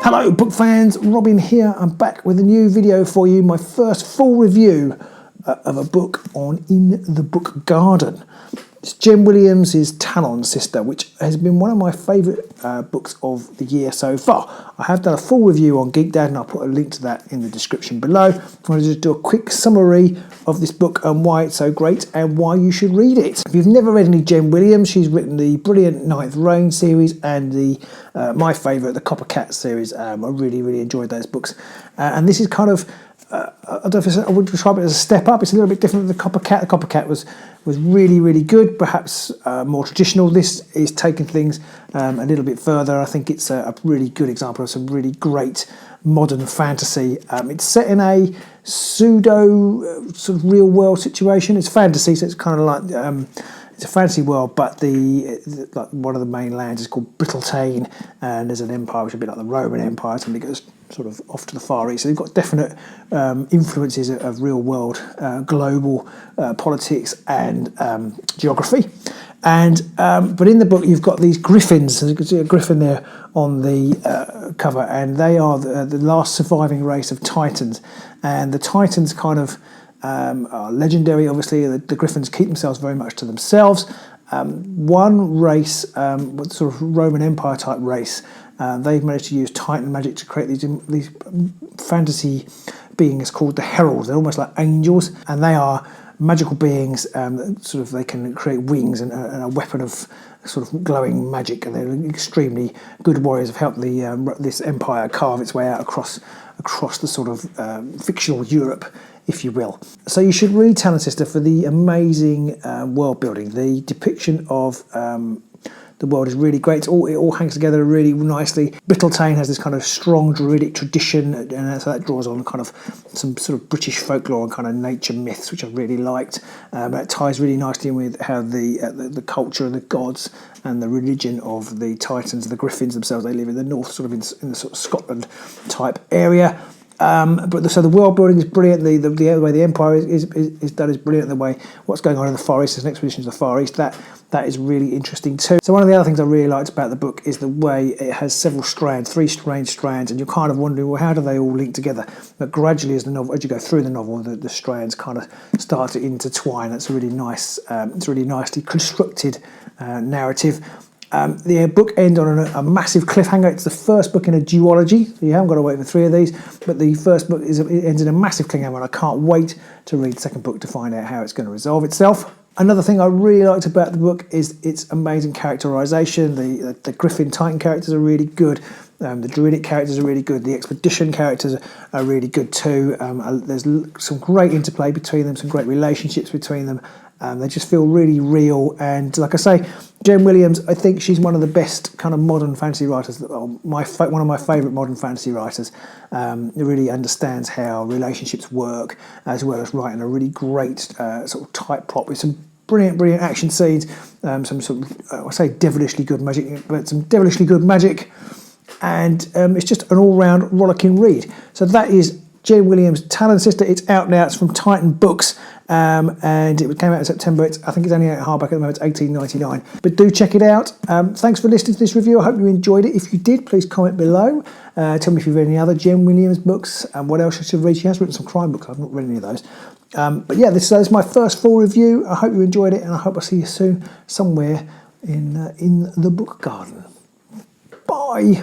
Hello book fans, Robin here. I'm back with a new video for you, my first full review of a book on In the Book Garden. It's Jen Williams' Talonsister, which has been one of my favourite books of the year so far. I have done a full review on GeekDad and I'll put a link to that in the description below. I'm going to just do a quick summary of this book and why it's so great and why you should read it. If you've never read any Jen Williams, she's written the brilliant Ninth Reign series and the my favourite, the Copper Cat series. I really enjoyed those books. And this is kind of, I don't know if I would describe it as a step up. It's a little bit different than the Copper Cat. The Copper Cat was really good, perhaps more traditional. This is taking things a little bit further. I think it's a really good example of some really great modern fantasy. It's set in a pseudo sort of real world situation. It's fantasy, so it's kind of like it's a fantasy world, but like one of the main lands is called Brittletane, and there's an empire which is a bit like the Roman Empire. Somebody goes sort of off to the Far East. So they've got definite influences of real world, global politics and geography. And but in the book you've got these griffins. So you can see a griffin there on the cover, and they are the last surviving race of Titans. And the Titans kind of are legendary. Obviously, the griffins keep themselves very much to themselves. One race, sort of Roman Empire type race, they've managed to use Titan magic to create these fantasy beings called the Heralds. They're almost like angels, and they are magical beings that sort of they can create wings and a weapon of sort of glowing magic, and they're extremely good warriors. Have helped this empire carve its way out across the sort of fictional Europe, if you will. So you should read Talonsister for the amazing world building. The depiction of the world is really great. It all hangs together really nicely. Brittletane has this kind of strong druidic tradition, and so that draws on kind of some sort of British folklore and kind of nature myths, which I really liked. It ties really nicely in with how the culture and the gods and the religion of the Titans, the Griffins themselves. They live in the north, sort of in the sort of Scotland type area. So the world building is brilliant. The way the empire is done is brilliant. The way what's going on in the Far East, there's an expedition to the Far East, that is really interesting too. So one of the other things I really liked about the book is the way it has several strands, three strands, and you're kind of wondering, well, how do they all link together? But gradually, as you go through the novel, the strands kind of start to intertwine. That's a really nice, it's a really nicely constructed narrative. The book ends on a massive cliffhanger. It's the first book in a duology, so you haven't got to wait for 3 of these, but the first book ends in a massive cliffhanger, and I can't wait to read the second book to find out how it's going to resolve itself. Another thing I really liked about the book is its amazing characterisation. The Griffin Titan characters are really good. The Druidic characters are really good. The Expedition characters are really good too. There's some great interplay between them, some great relationships between them. They just feel really real, and like I say, Jen Williams, I think she's one of the best kind of modern fantasy writers. One of my favourite modern fantasy writers. Who really understands how relationships work, as well as writing a really great sort of tight plot with some brilliant action scenes, some sort of I say devilishly good magic, but some devilishly good magic, and it's just an all-round rollicking read. So that is Jen Williams' Talonsister. It's out now. It's from Titan Books, and it came out in September. I think it's only out hardback at the moment. It's $18.99. But do check it out. Thanks for listening to this review. I hope you enjoyed it. If you did, please comment below. Tell me if you've read any other Jen Williams books and what else you should read. She has written some crime books. I've not read any of those. But yeah, this is my first full review. I hope you enjoyed it, and I hope I see you soon somewhere in the book garden. Bye.